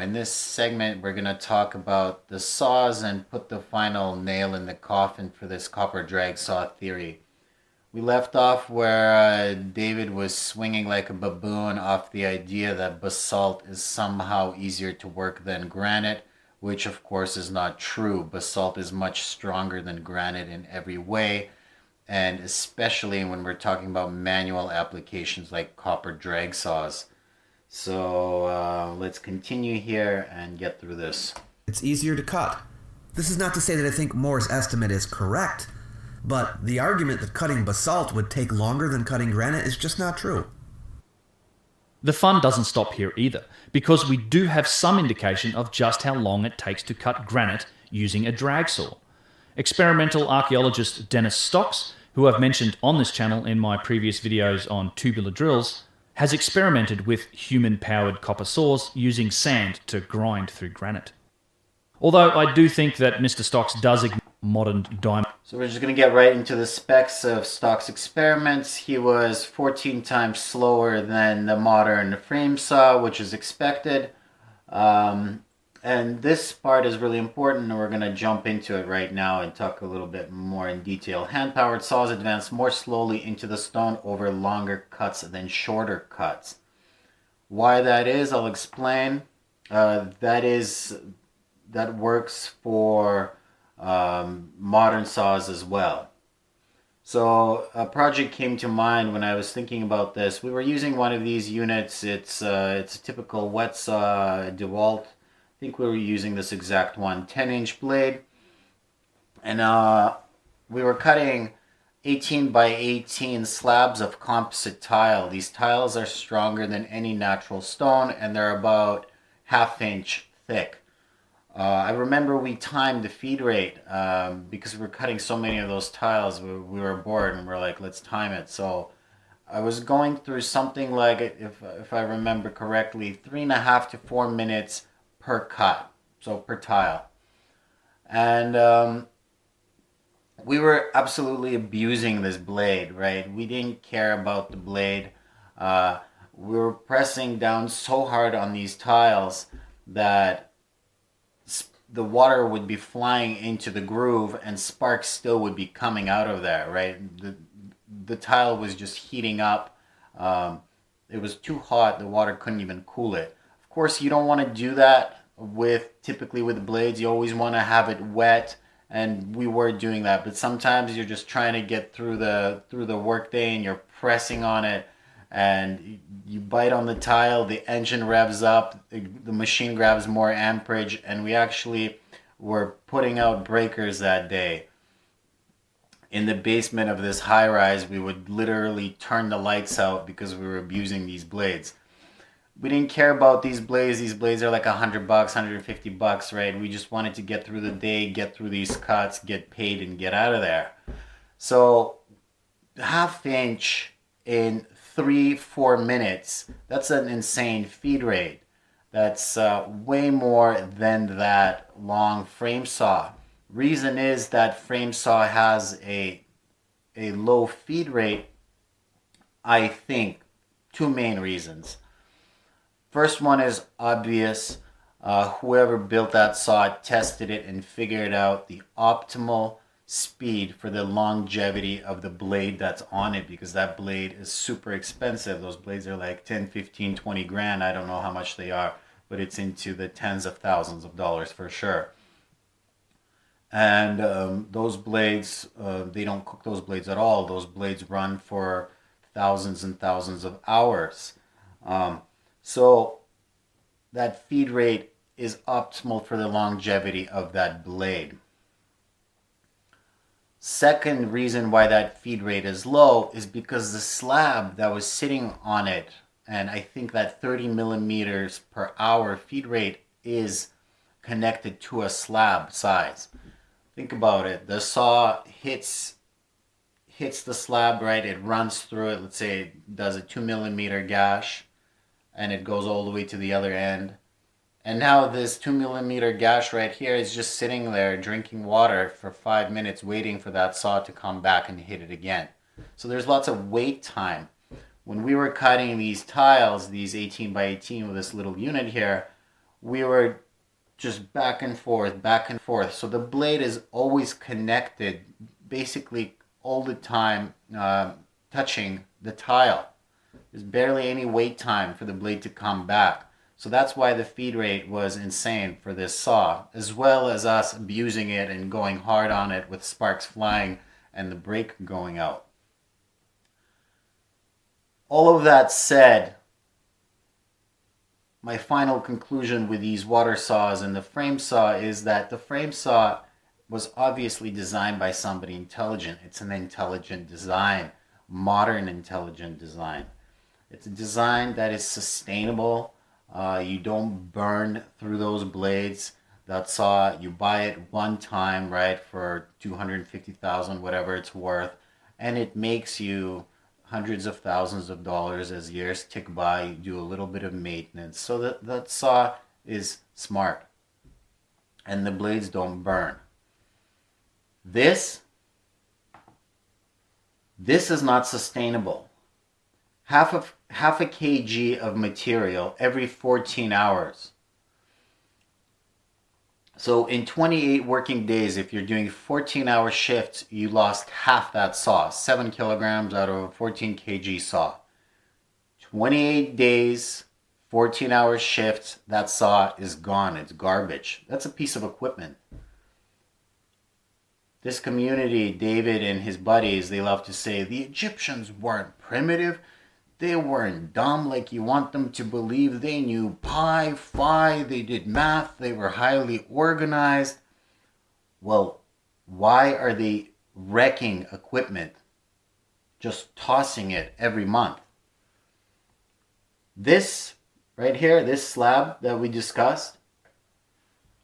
In this segment, we're going to talk about the saws and put the final nail in the coffin for this copper drag saw theory. We left off where David was swinging like a baboon off the idea that basalt is somehow easier to work than granite, which of course is not true. Basalt is much stronger than granite in every way, and especially when we're talking about manual applications like copper drag saws. So let's continue here and get through this. It's easier to cut. This is not to say that I think Moore's estimate is correct, but the argument that cutting basalt would take longer than cutting granite is just not true. The fun doesn't stop here either, because we do have some indication of just how long it takes to cut granite using a drag saw. Experimental archaeologist Dennis Stocks, who I've mentioned on this channel in my previous videos on tubular drills, has experimented with human-powered copper saws using sand to grind through granite. Although I do think that Mr. Stocks does ignore modern diamond. So we're just going to get right into the specs of Stock's experiments. He was 14 times slower than the modern frame saw, which is expected. And this part is really important, and we're going to jump into it right now and talk a little bit more in detail. Hand-powered saws advance more slowly into the stone over longer cuts than shorter cuts. Why that is, I'll explain. That works for modern saws as well. So a project came to mind when I was thinking about this. We were using one of these units. It's a typical wet saw DeWalt. I think we were using this exact one, 10-inch blade. And we were cutting 18 by 18 slabs of composite tile. These tiles are stronger than any natural stone, and they're about ½ inch thick. I remember we timed the feed rate because we were cutting so many of those tiles. We were bored and we're like, let's time it. So I was going through something like, if I remember correctly, 3.5 to 4 minutes per cut, so per tile. And we were absolutely abusing this blade, right? We didn't care about the blade. We were pressing down so hard on these tiles that the water would be flying into the groove and sparks still would be coming out of there, right? The tile was just heating up. It was too hot. The water couldn't even cool it. Of course, you don't want to do that typically with blades. You always want to have it wet, and we were doing that. But sometimes you're just trying to get through the workday, and you're pressing on it, and you bite on the tile. The engine revs up. The machine grabs more amperage, and we actually were putting out breakers that day. In the basement of this high-rise, we would literally turn the lights out because we were abusing these blades. We didn't care about these blades. These blades are like $100, $150, right? We just wanted to get through the day, get through these cuts, get paid, and get out of there. So, ½ inch in 3-4 minutes, that's an insane feed rate. That's way more than that long frame saw. Reason is that frame saw has a low feed rate. I think 2 main reasons. First one is obvious. Whoever built that saw tested it and figured out the optimal speed for the longevity of the blade that's on it, because that blade is super expensive. Those blades are like 10, 15, 20 grand. I don't know how much they are, but it's into the tens of thousands of dollars for sure. And those blades, they don't cook those blades at all. Those blades run for thousands and thousands of hours. So that feed rate is optimal for the longevity of that blade. Second reason why that feed rate is low is because the slab that was sitting on it, and I think that 30 millimeters per hour feed rate is connected to a slab size. Think about it. The saw hits the slab, right? It runs through it. Let's say it does a 2 millimeter gash, and it goes all the way to the other end. And now this 2 millimeter gash right here is just sitting there drinking water for 5 minutes, waiting for that saw to come back and hit it again. So there's lots of wait time. When we were cutting these tiles, these 18 by 18 with this little unit here, we were just back and forth, back and forth. So the blade is always connected, basically all the time, touching the tile. There's barely any wait time for the blade to come back. So that's why the feed rate was insane for this saw, as well as us abusing it and going hard on it with sparks flying and the brake going out. All of that said, my final conclusion with these water saws and the frame saw is that the frame saw was obviously designed by somebody intelligent. It's an intelligent design, modern intelligent design. It's a design that is sustainable. You don't burn through those blades. That saw, you buy it one time, right, for $250,000, whatever it's worth, and it makes you hundreds of thousands of dollars as years tick by. You do a little bit of maintenance. So that saw is smart. And the blades don't burn. This is not sustainable. Half a kg of material every 14 hours. So in 28 working days, if you're doing 14-hour shifts, you lost half that saw, 7 kilograms out of a 14 kg saw. 28 days, 14-hour shifts, that saw is gone. It's garbage. That's a piece of equipment. This community, David and his buddies, they love to say the Egyptians weren't primitive. They weren't dumb like you want them to believe. They knew pi, phi, they did math, they were highly organized. Well, why are they wrecking equipment? Just tossing it every month. This right here, this slab that we discussed,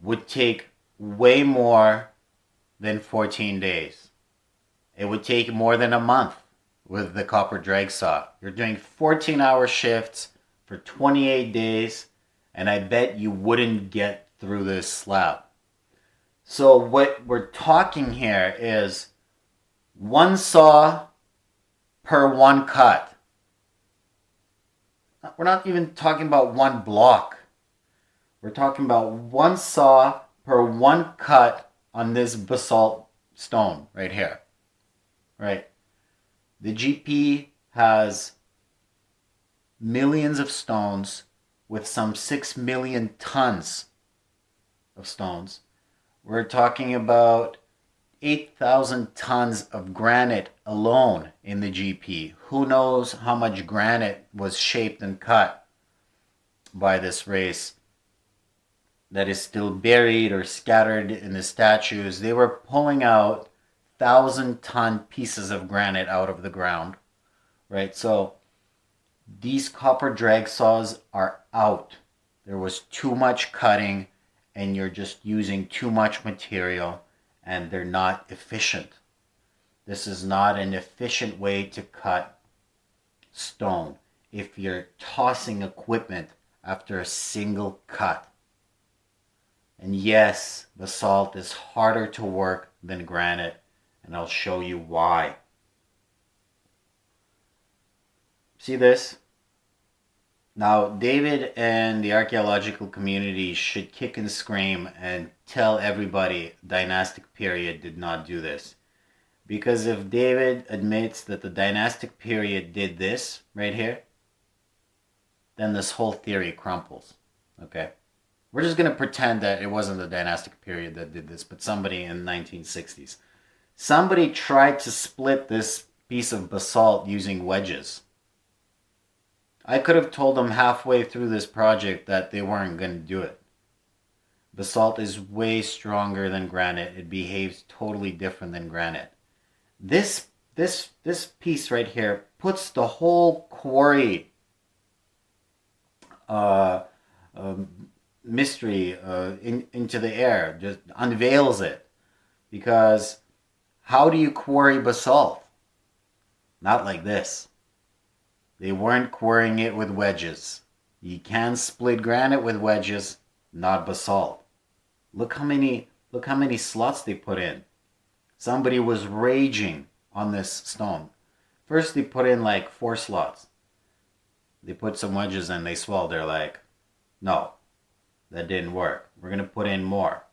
would take way more than 14 days. It would take more than a month with the copper drag saw. You're doing 14-hour shifts for 28 days, and I bet you wouldn't get through this slab. So what we're talking here is one saw per one cut. We're not even talking about one block. We're talking about one saw per one cut on this basalt stone right here. Right? The GP has millions of stones with some 6 million tons of stones. We're talking about 8,000 tons of granite alone in the GP. Who knows how much granite was shaped and cut by this race that is still buried or scattered in the statues. They were pulling out 1,000-ton pieces of granite out of the ground, right? So these copper drag saws are out. There was too much cutting and you're just using too much material and they're not efficient. This is not an efficient way to cut stone if you're tossing equipment after a single cut. And yes, basalt is harder to work than granite, and I'll show you why. See this? Now, David and the archaeological community should kick and scream and tell everybody dynastic period did not do this. Because if David admits that the dynastic period did this right here, then this whole theory crumples. Okay? We're just going to pretend that it wasn't the dynastic period that did this, but somebody in the 1960s. Somebody tried to split this piece of basalt using wedges. I could have told them halfway through this project that they weren't going to do it. Basalt is way stronger than granite. It behaves totally different than granite. This piece right here puts the whole quarry mystery into the air, just unveils it. Because how do you quarry basalt? Not like this. They weren't quarrying it with wedges. You can split granite with wedges, not basalt. Look how many slots they put in. Somebody was raging on this stone. First they put in like 4 slots. They put some wedges in, they swelled. They're like, no. That didn't work. We're going to put in more.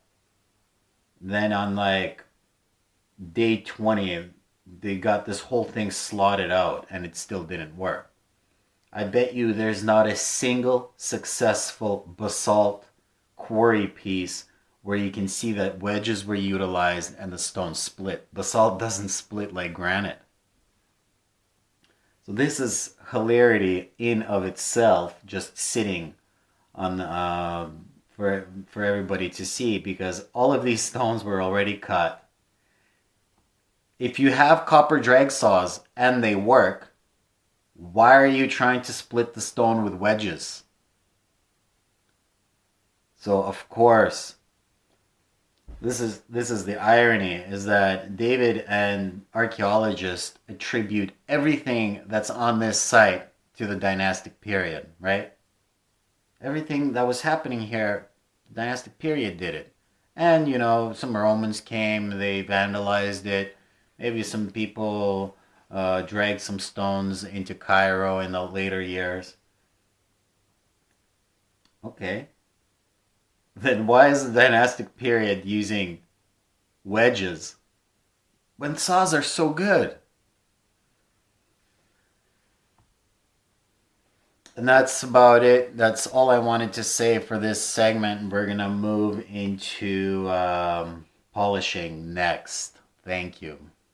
Then on like day 20, they got this whole thing slotted out and it still didn't work. I bet you there's not a single successful basalt quarry piece where you can see that wedges were utilized and the stone split. Basalt doesn't split like granite. So this is hilarity in of itself, just sitting on for everybody to see, because all of these stones were already cut. If you have copper drag saws and they work, why are you trying to split the stone with wedges? So of course, this is the irony, is that David and archaeologists attribute everything that's on this site to the dynastic period, right? Everything that was happening here, the dynastic period did it. And, some Romans came, they vandalized it. Maybe some people dragged some stones into Cairo in the later years. Okay. Then why is the dynastic period using wedges when saws are so good? And that's about it. That's all I wanted to say for this segment. We're going to move into polishing next. Thank you.